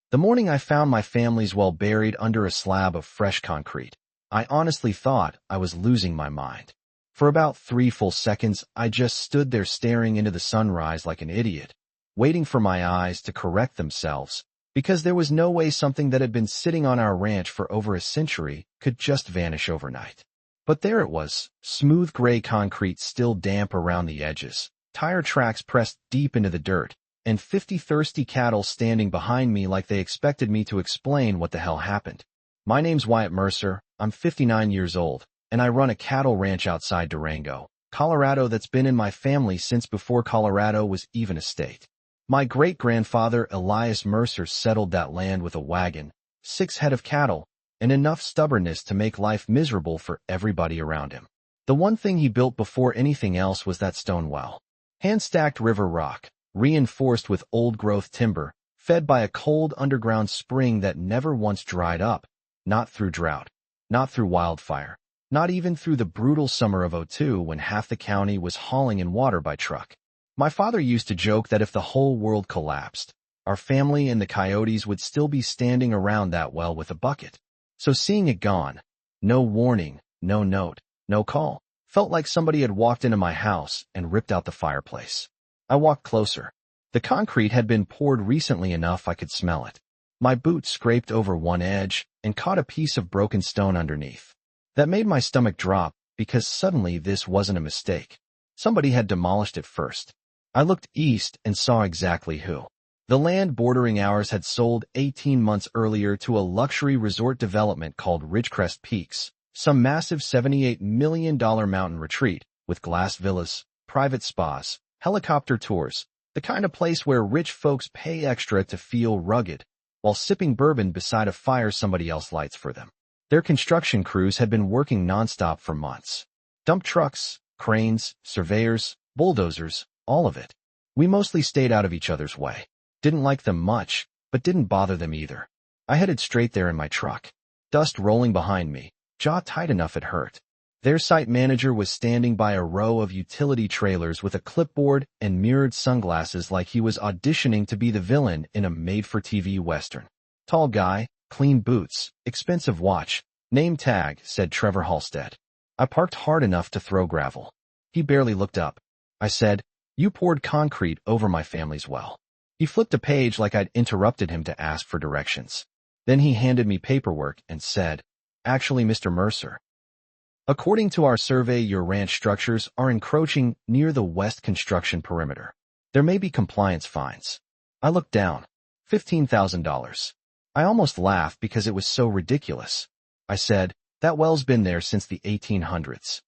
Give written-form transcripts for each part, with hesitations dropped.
The morning I found my family's well buried under a slab of fresh concrete, I honestly thought I was losing my mind. For about 3 full seconds, I just stood there staring into the sunrise like an idiot, waiting for my eyes to correct themselves, because there was no way something that had been sitting on our ranch for over a century could just vanish overnight. But there it was, smooth gray concrete still damp around the edges, tire tracks pressed deep into the dirt, and 50 thirsty cattle standing behind me like they expected me to explain what the hell happened. My name's Wyatt Mercer, I'm 59 years old, and I run a cattle ranch outside Durango, Colorado that's been in my family since before Colorado was even a state. My great-grandfather Elias Mercer settled that land with a wagon, 6 head of cattle, and enough stubbornness to make life miserable for everybody around him. The one thing he built before anything else was that stone well. Hand-stacked river rock, reinforced with old-growth timber, fed by a cold underground spring that never once dried up, not through drought, not through wildfire, not even through the brutal summer of '02 when half the county was hauling in water by truck. My father used to joke that if the whole world collapsed, our family and the coyotes would still be standing around that well with a bucket. So seeing it gone, no warning, no note, no call, felt like somebody had walked into my house and ripped out the fireplace. I walked closer. The concrete had been poured recently enough I could smell it. My boot scraped over one edge and caught a piece of broken stone underneath. That made my stomach drop because suddenly this wasn't a mistake. Somebody had demolished it first. I looked east and saw exactly who. The land bordering ours had sold 18 months earlier to a luxury resort development called Ridgecrest Peaks, some massive $78 million mountain retreat with glass villas, private spas, helicopter tours, the kind of place where rich folks pay extra to feel rugged while sipping bourbon beside a fire somebody else lights for them. Their construction crews had been working nonstop for months. Dump trucks, cranes, surveyors, bulldozers, all of it. We mostly stayed out of each other's way. Didn't like them much, but didn't bother them either. I headed straight there in my truck. Dust rolling behind me, jaw tight enough it hurt. Their site manager was standing by a row of utility trailers with a clipboard and mirrored sunglasses like he was auditioning to be the villain in a made-for-TV western. Tall guy, clean boots, expensive watch, name tag, said Trevor Halstead. I parked hard enough to throw gravel. He barely looked up. I said, "You poured concrete over my family's well." He flipped a page like I'd interrupted him to ask for directions. Then he handed me paperwork and said, "Actually, Mr. Mercer, according to our survey, your ranch structures are encroaching near the west construction perimeter. There may be compliance fines." I looked down. $15,000. I almost laughed because it was so ridiculous. I said, "That well's been there since the 1800s.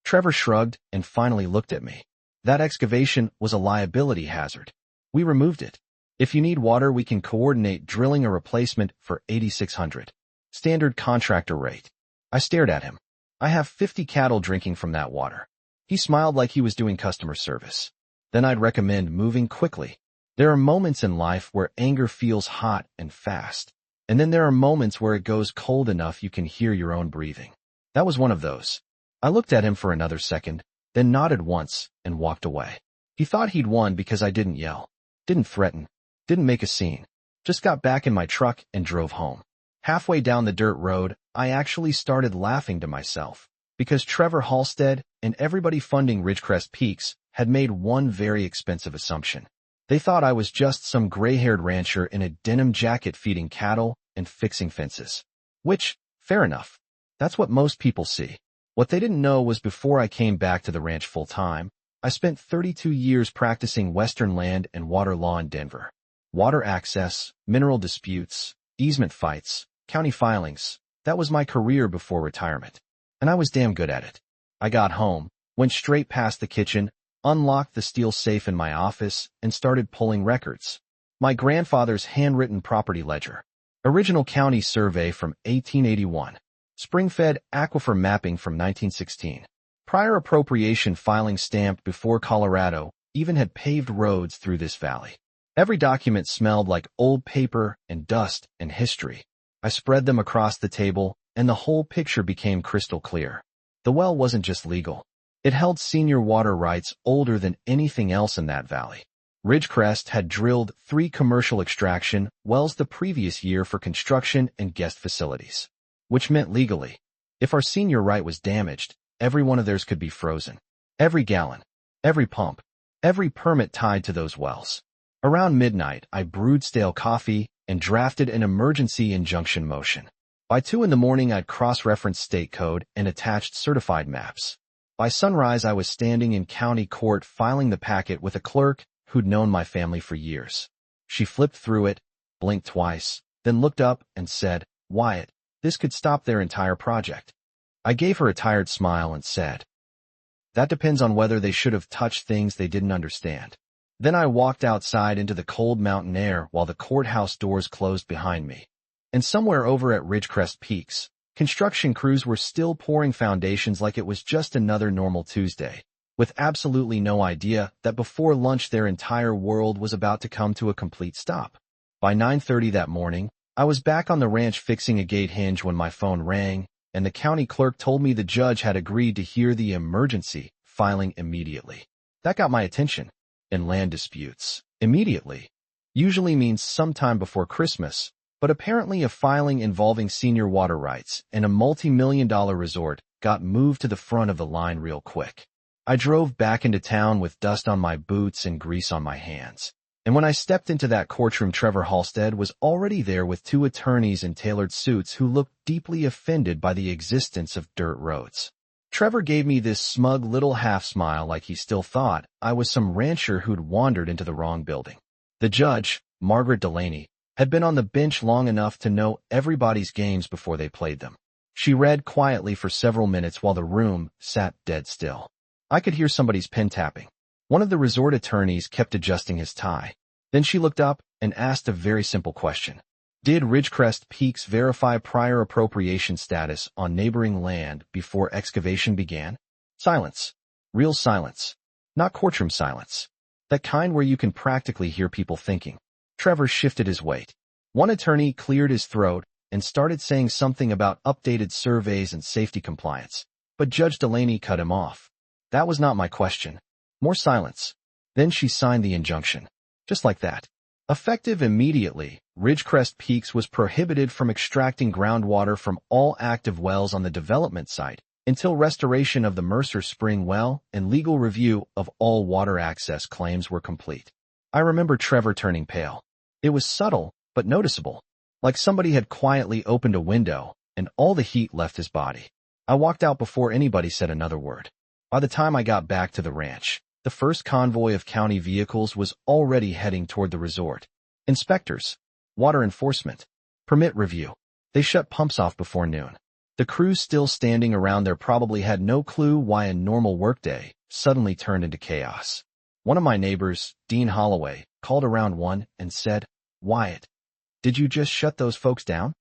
Trevor shrugged and finally looked at me. "That excavation was a liability hazard. We removed it. If you need water, we can coordinate drilling a replacement for $8,600. Standard contractor rate." I stared at him. "I have 50 cattle drinking from that water." He smiled like he was doing customer service. "Then I'd recommend moving quickly. There are moments in life where anger feels hot and fast, and then there are moments where it goes cold enough you can hear your own breathing. That was one of those." I looked at him for another second, then nodded once and walked away. He thought he'd won because I didn't yell, didn't threaten, didn't make a scene, just got back in my truck and drove home. Halfway down the dirt road, I actually started laughing to myself, because Trevor Halstead and everybody funding Ridgecrest Peaks had made one very expensive assumption. They thought I was just some gray-haired rancher in a denim jacket feeding cattle and fixing fences. Which, fair enough. That's what most people see. What they didn't know was before I came back to the ranch full-time, I spent 32 years practicing Western land and water law in Denver. Water access, mineral disputes, easement fights, county filings. That was my career before retirement. And I was damn good at it. I got home, went straight past the kitchen, unlocked the steel safe in my office, and started pulling records. My grandfather's handwritten property ledger. Original county survey from 1881. Spring-fed aquifer mapping from 1916. Prior appropriation filing stamped before Colorado even had paved roads through this valley. Every document smelled like old paper and dust and history. I spread them across the table, and the whole picture became crystal clear. The well wasn't just legal. It held senior water rights older than anything else in that valley. Ridgecrest had drilled 3 commercial extraction wells the previous year for construction and guest facilities, which meant legally, if our senior right was damaged, every one of theirs could be frozen. Every gallon, every pump, every permit tied to those wells. Around midnight, I brewed stale coffee and drafted an emergency injunction motion. By 2 in the morning, I'd cross-referenced state code and attached certified maps. By sunrise, I was standing in county court filing the packet with a clerk who'd known my family for years. She flipped through it, blinked twice, then looked up and said, "Wyatt, this could stop their entire project." I gave her a tired smile and said, "That depends on whether they should have touched things they didn't understand." Then I walked outside into the cold mountain air while the courthouse doors closed behind me. And somewhere over at Ridgecrest Peaks, construction crews were still pouring foundations like it was just another normal Tuesday, with absolutely no idea that before lunch their entire world was about to come to a complete stop. By 9:30 that morning, I was back on the ranch fixing a gate hinge when my phone rang, and the county clerk told me the judge had agreed to hear the emergency filing immediately. That got my attention. In land disputes, immediately usually means sometime before Christmas, but apparently a filing involving senior water rights and a multi-million-dollar resort got moved to the front of the line real quick. I drove back into town with dust on my boots and grease on my hands. And when I stepped into that courtroom, Trevor Halstead was already there with 2 attorneys in tailored suits who looked deeply offended by the existence of dirt roads. Trevor gave me this smug little half-smile like he still thought I was some rancher who'd wandered into the wrong building. The judge, Margaret Delaney, had been on the bench long enough to know everybody's games before they played them. She read quietly for several minutes while the room sat dead still. I could hear somebody's pen tapping. One of the resort attorneys kept adjusting his tie. Then she looked up and asked a very simple question. Did Ridgecrest Peaks verify prior appropriation status on neighboring land before excavation began? Silence. Real silence. Not courtroom silence. That kind where you can practically hear people thinking. Trevor shifted his weight. One attorney cleared his throat and started saying something about updated surveys and safety compliance, but Judge Delaney cut him off. That was not my question. More silence. Then she signed the injunction. Just like that. Effective immediately, Ridgecrest Peaks was prohibited from extracting groundwater from all active wells on the development site until restoration of the Mercer Spring well and legal review of all water access claims were complete. I remember Trevor turning pale. It was subtle, but noticeable, like somebody had quietly opened a window and all the heat left his body. I walked out before anybody said another word. By the time I got back to the ranch, the first convoy of county vehicles was already heading toward the resort. Inspectors, water enforcement, permit review. They shut pumps off before noon. The crews still standing around there probably had no clue why a normal workday suddenly turned into chaos. One of my neighbors, Dean Holloway, called around 1 and said, "Wyatt, did you just shut those folks down?"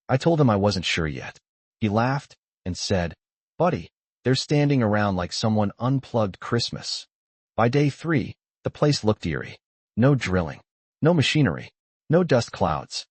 I told him I wasn't sure yet. He laughed and said, "Buddy, they're standing around like someone unplugged Christmas." By day 3, the place looked eerie. No drilling, no machinery, no dust clouds.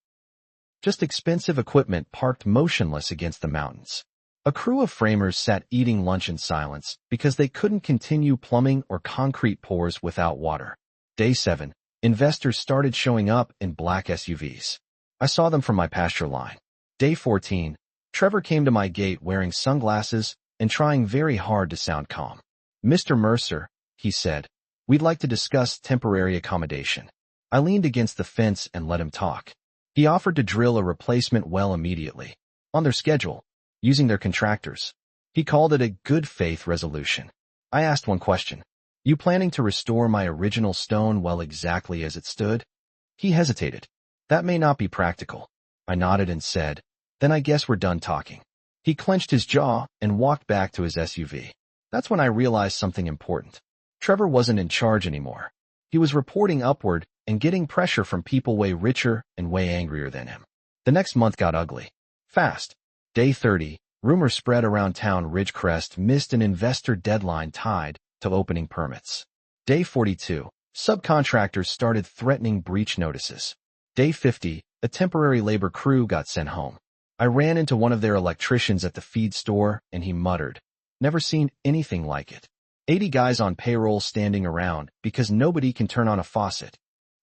Just expensive equipment parked motionless against the mountains. A crew of framers sat eating lunch in silence because they couldn't continue plumbing or concrete pours without water. Day 7, investors started showing up in black SUVs. I saw them from my pasture line. Day 14, Trevor came to my gate wearing sunglasses and trying very hard to sound calm. "Mr. Mercer," he said, "we'd like to discuss temporary accommodation." I leaned against the fence and let him talk. He offered to drill a replacement well immediately, on their schedule, using their contractors. He called it a good faith resolution. I asked one question. "You planning to restore my original stone well exactly as it stood?" He hesitated. "That may not be practical." I nodded and said, "Then I guess we're done talking." He clenched his jaw and walked back to his SUV. That's when I realized something important. Trevor wasn't in charge anymore. He was reporting upward and getting pressure from people way richer and way angrier than him. The next month got ugly. Fast. Day 30, rumors spread around town Ridgecrest missed an investor deadline tied to opening permits. Day 42, subcontractors started threatening breach notices. Day 50, a temporary labor crew got sent home. I ran into one of their electricians at the feed store and he muttered, "Never seen anything like it." 80 guys on payroll standing around because nobody can turn on a faucet.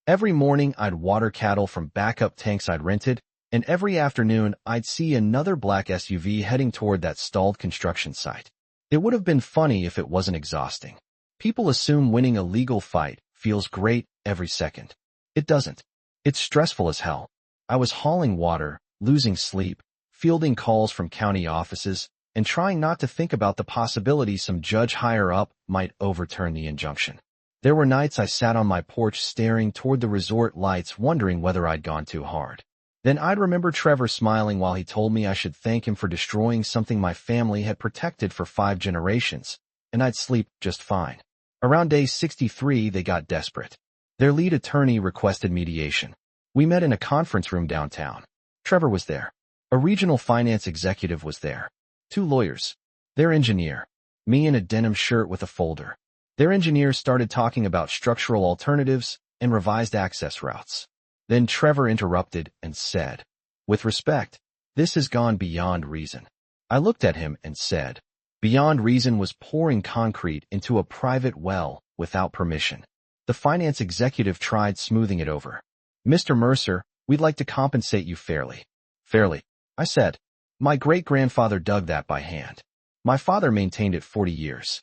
Every morning I'd water cattle from backup tanks I'd rented, and every afternoon I'd see another black SUV heading toward that stalled construction site. It would have been funny if it wasn't exhausting. People assume winning a legal fight feels great every second. It doesn't. It's stressful as hell. I was hauling water, losing sleep, fielding calls from county offices, and trying not to think about the possibility some judge higher up might overturn the injunction. There were nights I sat on my porch staring toward the resort lights wondering whether I'd gone too hard. Then I'd remember Trevor smiling while he told me I should thank him for destroying something my family had protected for 5 generations, and I'd sleep just fine. Around day 63 they got desperate. Their lead attorney requested mediation. We met in a conference room downtown. Trevor was there. A regional finance executive was there. 2 lawyers. Their engineer. Me in a denim shirt with a folder. Their engineer started talking about structural alternatives and revised access routes. Then Trevor interrupted and said, "With respect, this has gone beyond reason." I looked at him and said, "Beyond reason was pouring concrete into a private well without permission." The finance executive tried smoothing it over. "Mr. Mercer, we'd like to compensate you fairly." "Fairly," I said. "My great-grandfather dug that by hand. My father maintained it 40 years.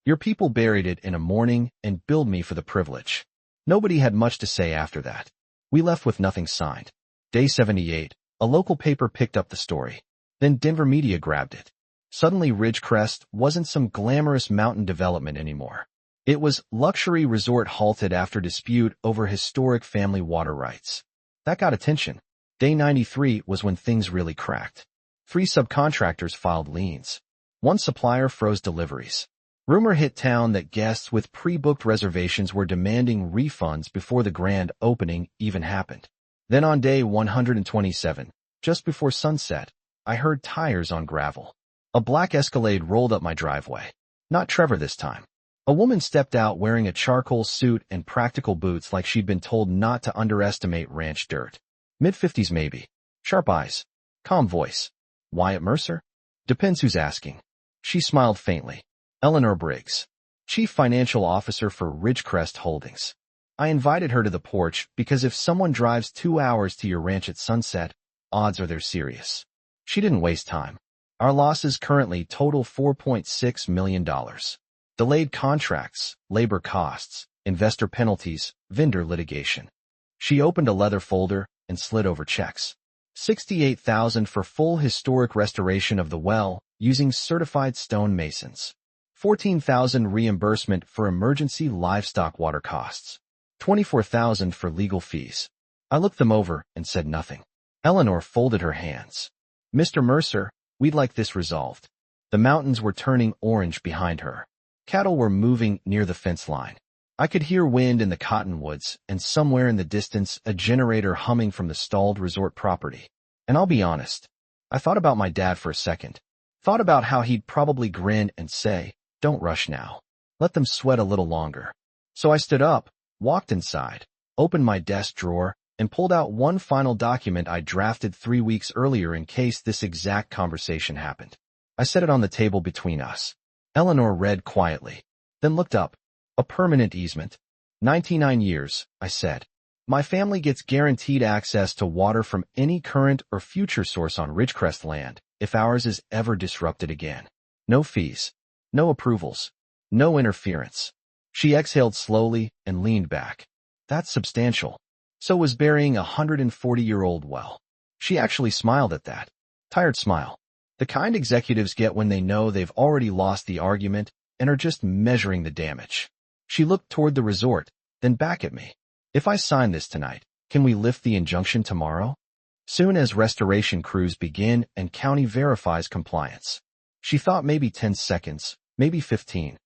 Your people buried it in a morning and billed me for the privilege." Nobody had much to say after that. We left with nothing signed. Day 78, a local paper picked up the story. Then Denver media grabbed it. Suddenly Ridgecrest wasn't some glamorous mountain development anymore. It was luxury resort halted after dispute over historic family water rights. That got attention. Day 93 was when things really cracked. 3 subcontractors filed liens. 1 supplier froze deliveries. Rumor hit town that guests with pre-booked reservations were demanding refunds before the grand opening even happened. Then on day 127, just before sunset, I heard tires on gravel. A black Escalade rolled up my driveway. Not Trevor this time. A woman stepped out wearing a charcoal suit and practical boots like she'd been told not to underestimate ranch dirt. Mid-50s maybe. Sharp eyes. Calm voice. "Wyatt Mercer?" "Depends who's asking." She smiled faintly. "Eleanor Briggs, Chief Financial Officer for Ridgecrest Holdings." I invited her to the porch because if someone drives 2 hours to your ranch at sunset, odds are they're serious. She didn't waste time. Our losses currently total $4.6 million. Delayed contracts, labor costs, investor penalties, vendor litigation. She opened a leather folder and slid over checks. $68,000 for full historic restoration of the well using certified stone masons. $14,000 reimbursement for emergency livestock water costs. $24,000 for legal fees. I looked them over and said nothing. Eleanor folded her hands. "Mr. Mercer, we'd like this resolved." The mountains were turning orange behind her. Cattle were moving near the fence line. I could hear wind in the cottonwoods and somewhere in the distance a generator humming from the stalled resort property. And I'll be honest, I thought about my dad for a second. Thought about how he'd probably grin and say, "Don't rush now. Let them sweat a little longer." So I stood up, walked inside, opened my desk drawer, and pulled out one final document I drafted 3 weeks earlier in case this exact conversation happened. I set it on the table between us. Eleanor read quietly, then looked up. "A permanent easement. 99 years, I said. "My family gets guaranteed access to water from any current or future source on Ridgecrest land if ours is ever disrupted again. No fees. No approvals. No interference." She exhaled slowly and leaned back. "That's substantial." So was burying a 140-year-old well. She actually smiled at that. Tired smile. The kind executives get when they know they've already lost the argument and are just measuring the damage. She looked toward the resort, then back at me. "If I sign this tonight, can we lift the injunction tomorrow?" "Soon as restoration crews begin and county verifies compliance." She thought maybe 10 seconds, maybe 15.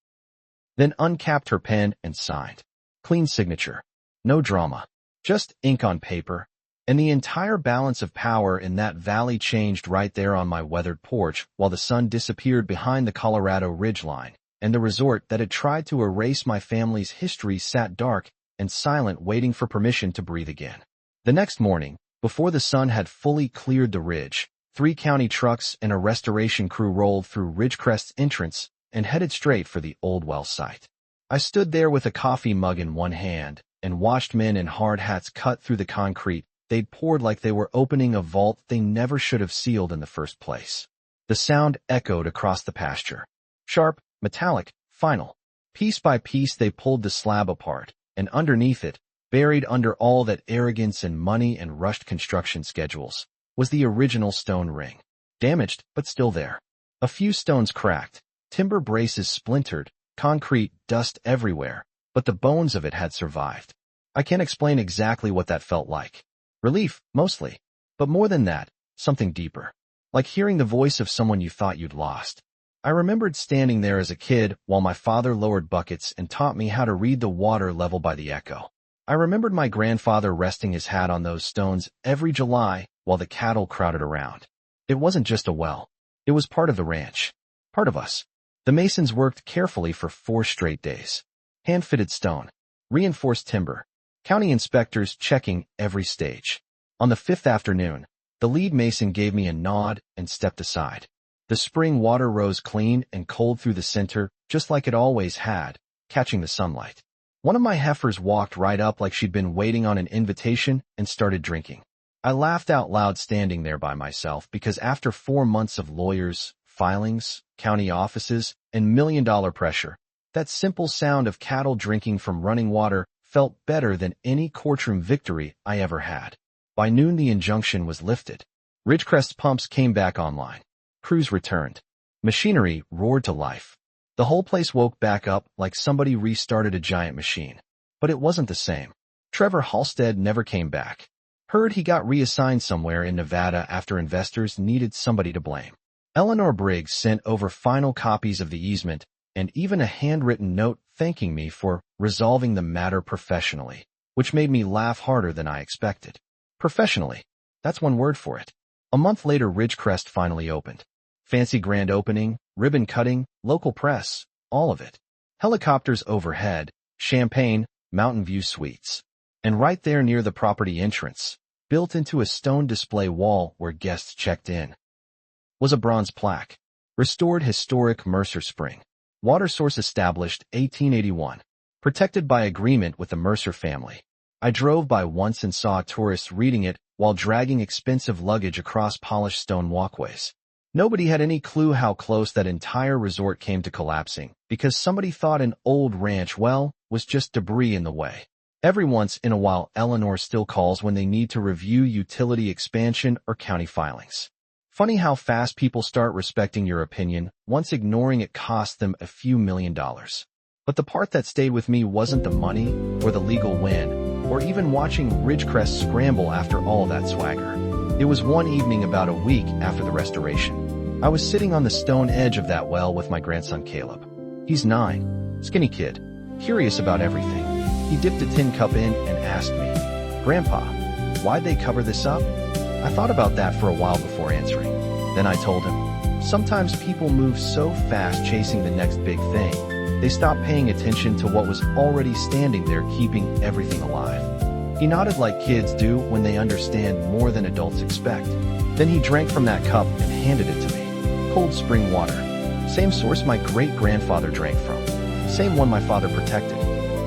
Then uncapped her pen and signed. Clean signature. No drama. Just ink on paper. And the entire balance of power in that valley changed right there on my weathered porch while the sun disappeared behind the Colorado ridgeline, and the resort that had tried to erase my family's history sat dark and silent waiting for permission to breathe again. The next morning, before the sun had fully cleared the ridge, 3 county trucks and a restoration crew rolled through Ridgecrest's entrance and headed straight for the old well site. I stood there with a coffee mug in one hand and watched men in hard hats cut through the concrete they'd poured like they were opening a vault they never should have sealed in the first place. The sound echoed across the pasture. Sharp, metallic, final. Piece by piece they pulled the slab apart, and underneath it, buried under all that arrogance and money and rushed construction schedules, was the original stone ring. Damaged, but still there. A few stones cracked, timber braces splintered, concrete dust everywhere, but the bones of it had survived. I can't explain exactly what that felt like. Relief, mostly. But more than that, something deeper. Like hearing the voice of someone you thought you'd lost. I remembered standing there as a kid while my father lowered buckets and taught me how to read the water level by the echo. I remembered my grandfather resting his hat on those stones every July while the cattle crowded around. It wasn't just a well. It was part of the ranch. Part of us. The masons worked carefully for 4 straight days. Hand-fitted stone. Reinforced timber. County inspectors checking every stage. On the 5th afternoon, the lead mason gave me a nod and stepped aside. The spring water rose clean and cold through the center, just like it always had, catching the sunlight. One of my heifers walked right up like she'd been waiting on an invitation and started drinking. I laughed out loud standing there by myself because after 4 months of lawyers, filings, county offices, and million-dollar pressure, that simple sound of cattle drinking from running water felt better than any courtroom victory I ever had. By noon the injunction was lifted. Ridgecrest's pumps came back online. Crews returned. Machinery roared to life. The whole place woke back up like somebody restarted a giant machine. But it wasn't the same. Trevor Halstead never came back. Heard he got reassigned somewhere in Nevada after investors needed somebody to blame. Eleanor Briggs sent over final copies of the easement and even a handwritten note thanking me for resolving the matter professionally, which made me laugh harder than I expected. Professionally. That's one word for it. A month later, Ridgecrest finally opened. Fancy grand opening, ribbon cutting, local press, all of it. Helicopters overhead, champagne, mountain view suites. And right there near the property entrance, built into a stone display wall where guests checked in, was a bronze plaque. Restored historic Mercer Spring. Water source established 1881. Protected by agreement with the Mercer family. I drove by once and saw tourists reading it while dragging expensive luggage across polished stone walkways. Nobody had any clue how close that entire resort came to collapsing because somebody thought an old ranch well was just debris in the way. Every once in a while, Eleanor still calls when they need to review utility expansion or county filings. Funny how fast people start respecting your opinion once ignoring it cost them a few $1 million. But the part that stayed with me wasn't the money or the legal win or even watching Ridgecrest scramble after all that swagger. It was one evening about a week after the restoration. I was sitting on the stone edge of that well with my grandson Caleb. He's 9, skinny kid, curious about everything. He dipped a tin cup in and asked me, "Grandpa, why'd they cover this up?" I thought about that for a while before answering. Then I told him, sometimes people move so fast chasing the next big thing, they stop paying attention to what was already standing there keeping everything alive. He nodded like kids do when they understand more than adults expect. Then he drank from that cup and handed it to me. Cold spring water. Same source my great-grandfather drank from. Same one my father protected.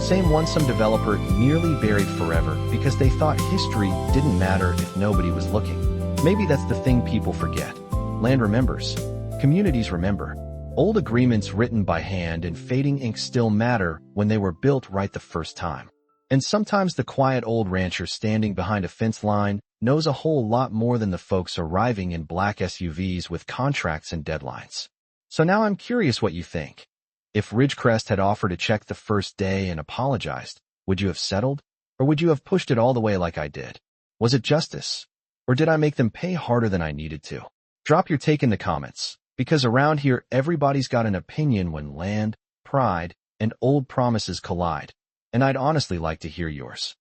Same one some developer nearly buried forever because they thought history didn't matter if nobody was looking. Maybe that's the thing people forget. Land remembers. Communities remember. Old agreements written by hand and fading ink still matter when they were built right the first time. And sometimes the quiet old rancher standing behind a fence line knows a whole lot more than the folks arriving in black SUVs with contracts and deadlines. So now I'm curious what you think. If Ridgecrest had offered a check the first day and apologized, would you have settled? Or would you have pushed it all the way like I did? Was it justice? Or did I make them pay harder than I needed to? Drop your take in the comments, because around here everybody's got an opinion when land, pride, and old promises collide, and I'd honestly like to hear yours.